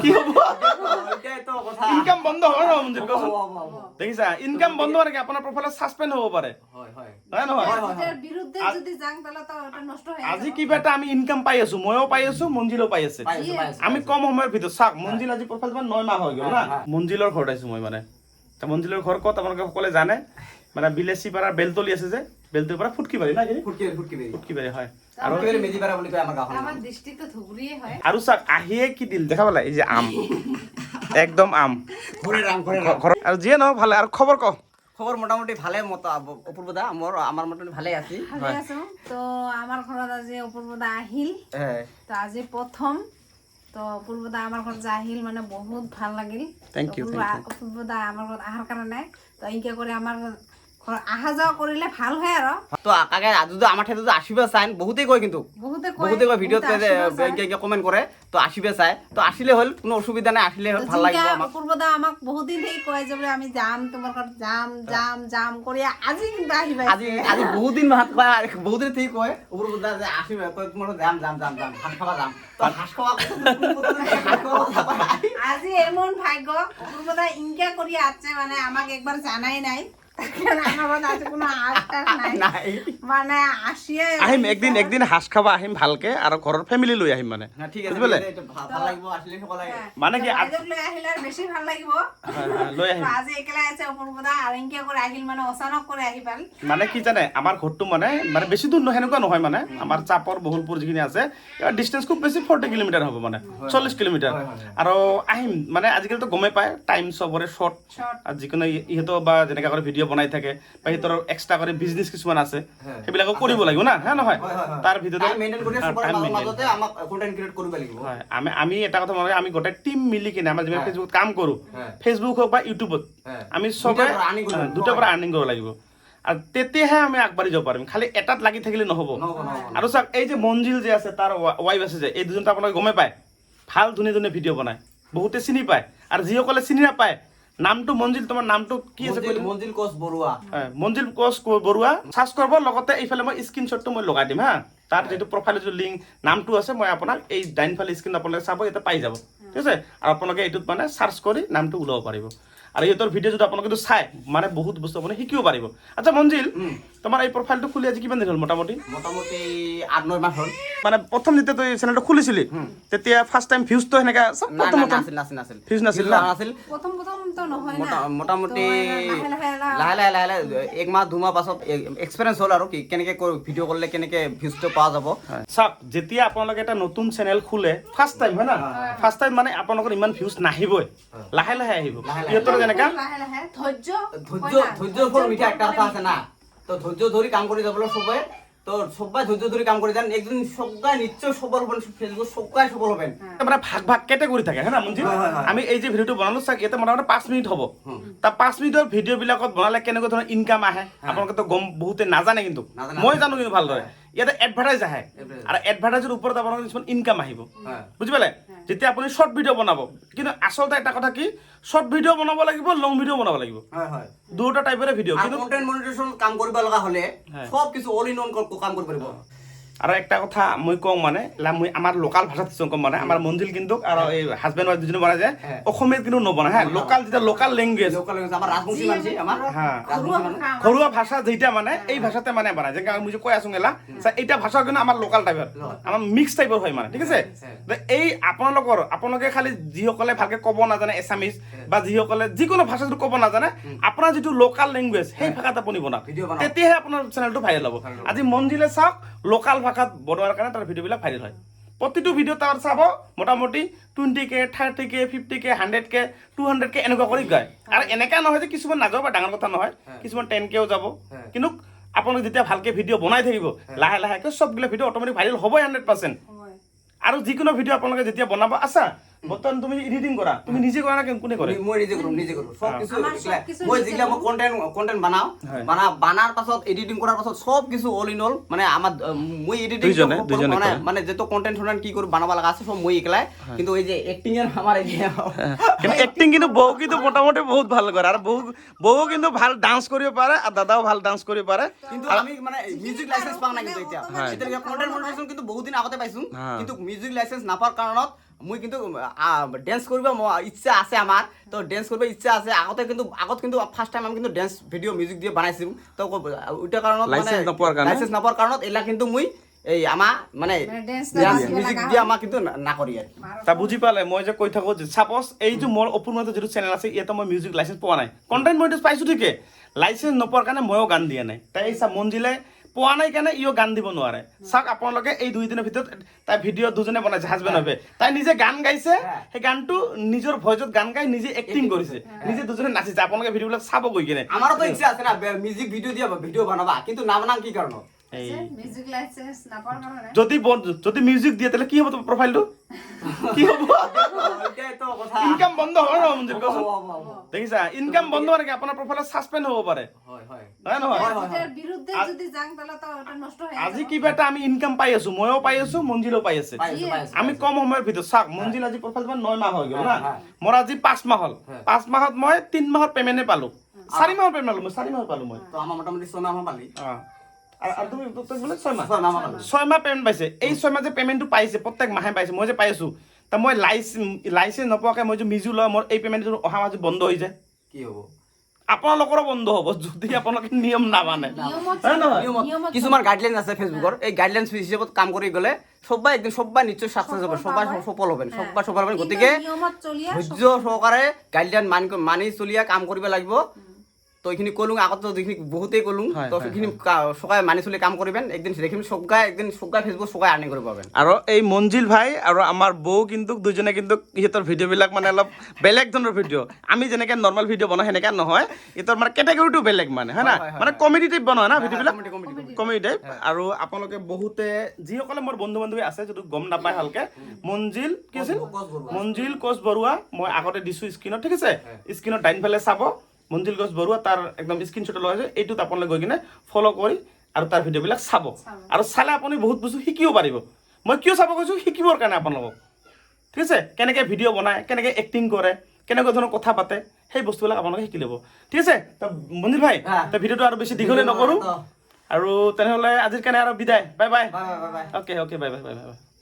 কি হ'ব ইনকাম বন্ধ হয় ন মঞ্জিল কচোন দেখিছা ইনকাম বন্ধ মানে কি আপোনাৰ প্ৰফাইলত সাসপেন্ড হ'ব পাৰে হয় নহয় বিৰুদ্ধে যদি যাং তাহলে তো এটা নষ্ট হয়ে আজি কিবা এটা আমি ইনকাম পাই আছো ময়ো পাই আছো মঞ্জিলও পাই আছে আমি কম সময়ৰ ভিতৰত চাওক মঞ্জিল আজি প্ৰফাইল 9 মাহ হৈ গ'ল না মঞ্জিলৰ ঘৰত আইছো মই মানে মঞ্জিলৰ ঘৰ ক'ত আপোনালোকে সকলে জানে মানে বিলেসি পাৰা বেলতলি আছে যে বেলতলিৰ পৰা ফুটকিবাৰী না ফুটকিবাৰী হয় আৰু মেজিপাৰা বুলি কয় আমাৰ গাঁৱত আমাৰ ডিস্ট্ৰিক্ট ধুবুৰিয়ে হয় আৰু চাওক আহিয়ে কি দিল দেখা পালা এই যে আম একদম আম আৰু যিয়ে নহওক ভালে আৰু খবৰ ক খবৰ মোটামুটি ভালে মত অপূৰ্ব দা আমাৰ মোটামুটি ভালে আছি ভালে আছো তো আমাৰ ঘৰত আজি অপূৰ্বদা আহিল তো আজি প্ৰথম তো অপূৰ্বদা আমাৰ ঘৰত যে আহিল মানে বহুত ভাল লাগিল Thank you, অপূৰ্বদা আমাৰ ঘৰত আহাৰ কাৰণে তো ইনকে কৰে আমাৰ ঘৰ আহা যাওয়া কৰিলে ভাল হয় আৰু তো কাকে যদি আমার ঠাইতে যদি আসিবে চাই বহুতেই কয় কিন্তু বহুতে বহুতে কয় ভিডিওতে কমেন্ট করে তো আসিবে চাই তো আসিলে হল কোনো অসুবিধা নাই আসিলে হল ভাল লাগিব আমাক অপূৰ্বদা আমাক বহুত দিন থেকে কয় যে আমি যাম তোমাৰ ঘৰত যাম কৰি আজি কিন্তু আহিবা আজি বহুত দিন বহুত দিন থেকে কয় অপূর্ব দা যে আসিবে কয় তোমার যাম হাঁস খাওয়া যাম তো হাঁস খাওয়া আজি এমন ভাগ্য অপূর্বদা ইনকা কৰি আছে মানে আমাক একবাৰ জানাই নাই আহিম একদিন হাঁস খাবা আহিম ভালকে আৰু ঘৰৰ ফেমিলি লৈ আহিম মানে ঠিক আছে ভাল লাগিব আসলে সকলে মানে কি লৈ আহিলে বেছি ভাল লাগিব লৈ আহিম আজি একলা আছে অপূৰ্বদা আৰু ইনকা কৰি আহিল মানে অচানক কৰি আহি পাল মানে কি জানে আমাৰ ঘৰটো মানে বেছি দূৰ নহয় সেনেকুৱা নহয় মানে আমাৰ চাপৰ বহুলপুৰ যিখিনি আছে ইয়াৰ ডিষ্টেঞ্চ খুব বেছি 40 কিলোমিটাৰ হ'ব মানে 40 কিলোমিটাৰ আৰু আহিম মানে আজিকালিতো গমে পায় টাইম চবৰে শৰ্ট আৰু যিকোনো ইহঁতো বা যেনেকা কৰি ভিডিঅ' বনাই থাকে বা সিহঁতৰ এক্সট্ৰা কৰি বিজনেছ কিছুমান আছে সেইবিলাকো কৰিব লাগিব না হা নহয় তাৰ ভিতৰতে আমি এটা কথা মনে আমি গোটেই টিম মিলি কিনে আমাৰ যিমান ফেচবুকত কাম কৰোঁ ফেচবুক হওক বা ইউটিউবত আমি চবে দুটাৰ পৰা আৰ্নিং কৰিব লাগিব আৰু তেতিয়াহে আমি আগবাঢ়ি যাব পাৰিম খালি এটাত লাগি থাকিলে নহ'ব আৰু চাওক এই যে মঞ্জিল যে আছে তাৰ ৱাইফ আছে যে এই দুজনটা আপোনালোকে গমে পায় ভাল ধুনীয়া ভিডিঅ' বনায় বহুতে চিনি পায় আৰু যিসকলে চিনি নাপায় নামটো মঞ্জিল তোমাৰ নামটো কি আছে মঞ্জিল কোচ বৰুৱা মঞ্জিল কোচ বৰুৱা সাৰ্চ কৰিব লগতে এইফালে মই স্ক্ৰীনশ্বটটো মই লগাই দিম হা তাৰ যিটো প্ৰফাইলৰ যিটো লিংক নামটো আছে মই আপোনাক এই ডাইনফালে স্ক্ৰীন আপোনালোকে চাব ইয়াতে পাই যাব ঠিক আছে আৰু আপোনালোকে এইটোত মানে সাৰ্চ কৰি নামটো ওলাব পাৰিব আৰু ইহঁতৰ ভিডিঅ' যদি আপোনালোকে চাই মানে বহুত বস্তু আপুনি শিকিব পাৰিব আচ্ছা মঞ্জিল তোমাৰ এই প্ৰফাইলটো খুলি আজি কিমান দিন হ'ল মোটামুটি 8-9 মাহ হ'ল মানে প্ৰথম যেতিয়া তই চেনেলটো খুলিছিলি তেতিয়া ফাৰ্ষ্ট টাইম ভিউজটো সেনেকা নাছিল ভিউজ নাছিল না প্ৰথম তো নহয় না মোটামুটি লাহে 1 মাহ 2 মাহ পাছত এক্সপিৰিয়েঞ্চ হ'ল আৰু কেনেকে ভিডিঅ' কৰিলে কেনেকে ভিউজটো পোৱা যাব চাওক যেতিয়া আপোনালোকে এটা নতুন চেনেল খোলে ফাৰ্ষ্ট টাইম হয় না ফাৰ্ষ্ট টাইম মানে আপোনালোকৰ ইমান ভিউজ নাহিবই লাহে আহিব ইহঁতৰ যেনেকা ধৈৰ্যৰ ফল মিঠা একটা কথা আছে না তো ধৈর্য ধরে কাম করে যাবো সবাই তো সবাই ধৈর্য ধরে কাম করে যান একদিন সবাই নিশ্চয় সফল হবেন ফেসবুক সবাই সফল হবেন মানে ভাগ কেটেগরি থাকে হ্যাঁ না মঞ্জিল আমি এই যে ভিডিওটো বনালো চাওক ইয়াতে মোটামুটি 5 মিনিট হ'ব তাৰ 5 মিনিটৰ ভিডিঅ' বিলাকত বনালে কেনেকুৱা ধৰণৰ ইনকাম আহে আপোনালোকে তো গম বহুতে নাজানে কিন্তু মই জানো কিন্তু ভালদৰে ইয়াতে এডভাৰটাইজ আহে আৰু এডভাৰটাইজৰ ওপৰত আপোনালোকৰ কিছুমান ইনকাম আহিব বুজি পালে যেতিয়া আপুনি শৰ্ট ভিডিঅ' বনাব কিন্তু আচলতে এটা কথা কি শৰ্ট ভিডিঅ' বনাব লাগিব লং ভিডিঅ' বনাব লাগিব দুটা টাইপৰে ভিডিঅ' কিন্তু কন্টেন্ট মনিটাইজেশন কাম কৰিব লগা হলে সব কিছু অল ইন অন কাম কৰিব পাৰিব আৰু একটা কথা মই কওঁ মানে মই আমাৰ লোকাল ভাষাত কম মানে আমাৰ মঞ্জিল কিন্তু আৰু এই হাজবেণ্ড ওয়াইফ দুজনে বনাই যায় অসমীয়াত কিন্তু নবনায় হ্যাঁ লোকাল যেটা লোকাল ল্যাঙ্গুয়েজ আমাৰ ৰাজবংশী মানুহ আমাৰ ঘৰুৱা ভাষা যেটা মানে এই ভাষাতে মানে বনায় যেনেকৈ মই যে কৈ আছো গেলা এইটা ভাষা কিন্তু আমাৰ লোকাল টাইপৰ আমাৰ মিক্স টাইপৰ হয় মানে ঠিক আছে এই আপোনালোকে খালি যিসকলে ভালকে ক'ব নাজানে এছামিজ বা যিসকলে যিকোনো ভাষা যদি ক'ব নাজানে আপোনাৰ যিটো লোকাল ল্যাঙ্গুয়েজ সেই ভাষাত আপুনি বনাওক তেতিয়াহে আপোনাৰ চেনেলটো ভাইৰেল হ'ব আজি মঞ্জিলে চাওক লোকাল ভাষাত বনোৱাৰ কাৰণে তাৰ ভিডিঅ'বিলাক ভাইৰেল হয় প্ৰতিটো ভিডিঅ' তাৰ চাব মোটামুটি 20K 30K 50K 100K 200K এনেকুৱা কৰি যায় আৰু এনেকা নহয় যে কিছুমান নাযাব বা ডাঙৰ কথা নহয় কিছুমান 10Kও যাব কিন্তু আপোনালোকে যেতিয়া ভালকে ভিডিঅ' বনাই থাকিব লাহে সবগুলো ভিডিঅ' অটোমেটিক ভাইৰেল হ'বই 100% আৰু যিকোনো ভিডিঅ' আপোনালোকে যেতিয়া বনাব আছা বৰ্তমান তুমি এডিটিং কৰা তুমি নিজে কৰা না কোনে কৰে মই নিজে কৰো সব কিছু মই যেগলা মই কন্টেন্ট বানাও বানাৰ পাছত এডিটিং কৰাৰ পাছত সব কিছু অল ইন অল মানে আমাৰ মই এডিটিং মানে যেটো কন্টেন্ট কি কৰি বানাব লাগা আছে সব মই একলাই কিন্তু এই যে এক্টিং এর আমার এই কিন্তু এক্টিং কিন্তু বউ কিন্তু মোটামুটি বহুত ভাল কৰে আৰু বউ কিন্তু ভাল ডান্স কৰিব পাৰে আৰু দাদাও ভাল ডান্স কৰিব পাৰে কিন্তু আমি মানে মিউজিক লাইসেন্স পাও না কিন্তু এতিয়া কন্টেন্ট মনিটাইজেশন কিন্তু বহুত দিন আগতে পাইছো কিন্তু মিউজিক লাইসেন্স নাপাৰ কাৰণত মই কিন্তু ডেন্স কৰিব ইচ্ছা আছে আমাৰ তো ডেন্স কৰিব ইচ্ছা আছে আগত কিন্তু ফাৰ্ষ্ট টাইম আমি কিন্তু ডেন্স ভিডিঅ' মিউজিক দিয়ে বনাইছিলোঁ তো ওইটা কাৰণত লাইচেন্স নাপাৰ কাৰণত এলা কিন্তু মই এই আমাৰ মানে মিউজিক দিয়ে আমাক কিন্তু নাকৰি আৰু তা বুজি পালে মই যে কৈ থাকো সাপোজ এই যে মোৰ অপূৰ্ণত যিটো চেনেল আছে ইয়াতে মই মিউজিক লাইচেন্স পোৱা নাই কণ্টেণ্ট মনিটাইজ পাইছোঁ ঠিকে লাইচেন্স নোপোৱাৰ কাৰণে ময়ো গান দিয়া নাই তাই এই মঞ্জিলে পোৱা নাই কাৰণে ইও গান দিব নোৱাৰে চাওক আপোনালোকে এই 2 দিনৰ ভিতৰত তাই ভিডিঅ' দুজনে বনাইছে হাজবেণ্ড হবে তাই নিজে গান গাইছে সেই গানটো নিজৰ ভইচত গান গাই নিজে এক্টিং কৰিছে নিজে দুজনে নাচিছে আপোনালোকে ভিডিঅ'বিলাক চাব গৈ কিনে আমাৰতো ইচ্ছা আছে না মিউজিক ভিডিঅ' দিয়া ভিডিঅ' বনাবা কিন্তু নাম কি কাৰণত মিউজিক লাইসেন্স নাপাৰ কাৰণে যদি মিউজিক দিয়ে তাহলে কি হ'ব তোমাৰ প্ৰফাইলটো কি হ'ব ইনকাম বন্ধ হ'ব ন মঞ্জিল কচোন দেখিছা ইনকাম বন্ধ মানে কি আপোনাৰ প্ৰফাইলত সাসপেন্ড হ'ব পাৰে হয় নহয় এটাৰ বিৰুদ্ধে যদি যাং তাহলে তো এটা নষ্ট হৈ আজি কিবা এটা আমি ইনকাম পাই আছো ময়ো পাই আছো মঞ্জিলো পাই আছে আমি কম সময়ৰ ভিতৰত চাওক মঞ্জিল আজি প্ৰফাইল 9 মাহ হৈ গ'ল না মোৰ আজি 5 মাহ হ'ল 5 মাহত মই 3 মাহৰ পেমেণ্টে পালো 4 মাহৰ পেমেণ্ট পালো মই 4 মাহৰ পালো মই তো আমাৰ মোটামুটি 6 মাহ পালি আৰু তুমি বোলে 6 মাহ পেমেণ্ট পাইছে এই 6 মাহ যে পেমেণ্টটো পাইছে প্ৰত্যেক মাহে পাইছে মই যে পাই আছো তা মই লাইচেন্স নোপোৱাকৈ মই যে মিজু লওঁ মোৰ এই পেমেণ্টটো অহা মাহ বন্ধ হৈ যায় কি হ'ব আপোনালোকৰো বন্ধ হ'ব যদি আপোনালোকে নিয়ম নামানে কিছুমান গাইডলাইন আছে ফেচবুকৰ এই গাইডলাইন হিচাপত কাম কৰি গ'লে সবাই নিশ্চয় সাকসেস হ'ব সবাই সফল হ'বেন সফল হ'বেন গতিকে নিয়মত চলিয়া ধৈৰ্য সহকাৰে গাইডলাইন মানি চলিয়া কাম কৰিব লাগিব তো এইখিনি কলুং আগত যিখিনি বহুতেই কলুং তো সেইখিনি সবাই মানি চলি কাম কৰিবেন একদিন দেখিম সবাই ফেচবুক সবাই আৰ্নিং কৰিব পাবেন আৰু এই মঞ্জিল ভাই আৰু আমাৰ বৌ কিন্তু দুজনে কিন্তু ইহঁতৰ ভিডিঅ'বিলাক মানে অলপ বেলেগ ধৰণৰ ভিডিঅ' আমি যেনেকৈ নৰ্মেল ভিডিঅ' বনাওঁ সেনেকৈ নহয় ইহঁতৰ মানে কেটেগৰীটো বেলেগ মানে হয় না মানে কমেডি টাইপ বনোৱা না ভিডিঅ'বিলাক কমেডি টাইপ আৰু আপোনালোকে বহুতে যিসকলে মোৰ বন্ধু বান্ধৱী আছে যদি গম নাপায় ভালকৈ মঞ্জিল কি আছিল মঞ্জিল কোচ বৰুৱা মই আগতে দিছোঁ স্ক্ৰীণত ঠিক আছে স্ক্ৰীণত ডাইনফালে চাব মঞ্জিল কোচ বৰুৱা তাৰ একদম স্ক্ৰীনশ্বট লৈ আছে এইটোত আপোনালোকে গৈ কিনে ফ'ল' কৰি আৰু তাৰ ভিডিঅ'বিলাক চাব আৰু চালে আপুনি বহুত বস্তু শিকিব পাৰিব মই কিয় চাব কৈছোঁ শিকিবৰ কাৰণে আপোনালোকক ঠিক আছে কেনেকৈ ভিডিঅ' বনায় কেনেকৈ এক্টিং কৰে কেনেকুৱা ধৰণৰ কথা পাতে সেই বস্তুবিলাক আপোনালোকে শিকি ল'ব ঠিক আছে তো মঞ্জিল ভাই তো ভিডিঅ'টো আৰু বেছি দীঘলে নকৰোঁ আৰু তেনেহ'লে আজিৰ কাৰণে আৰু বিদায় bye bye okay bye bye bye bye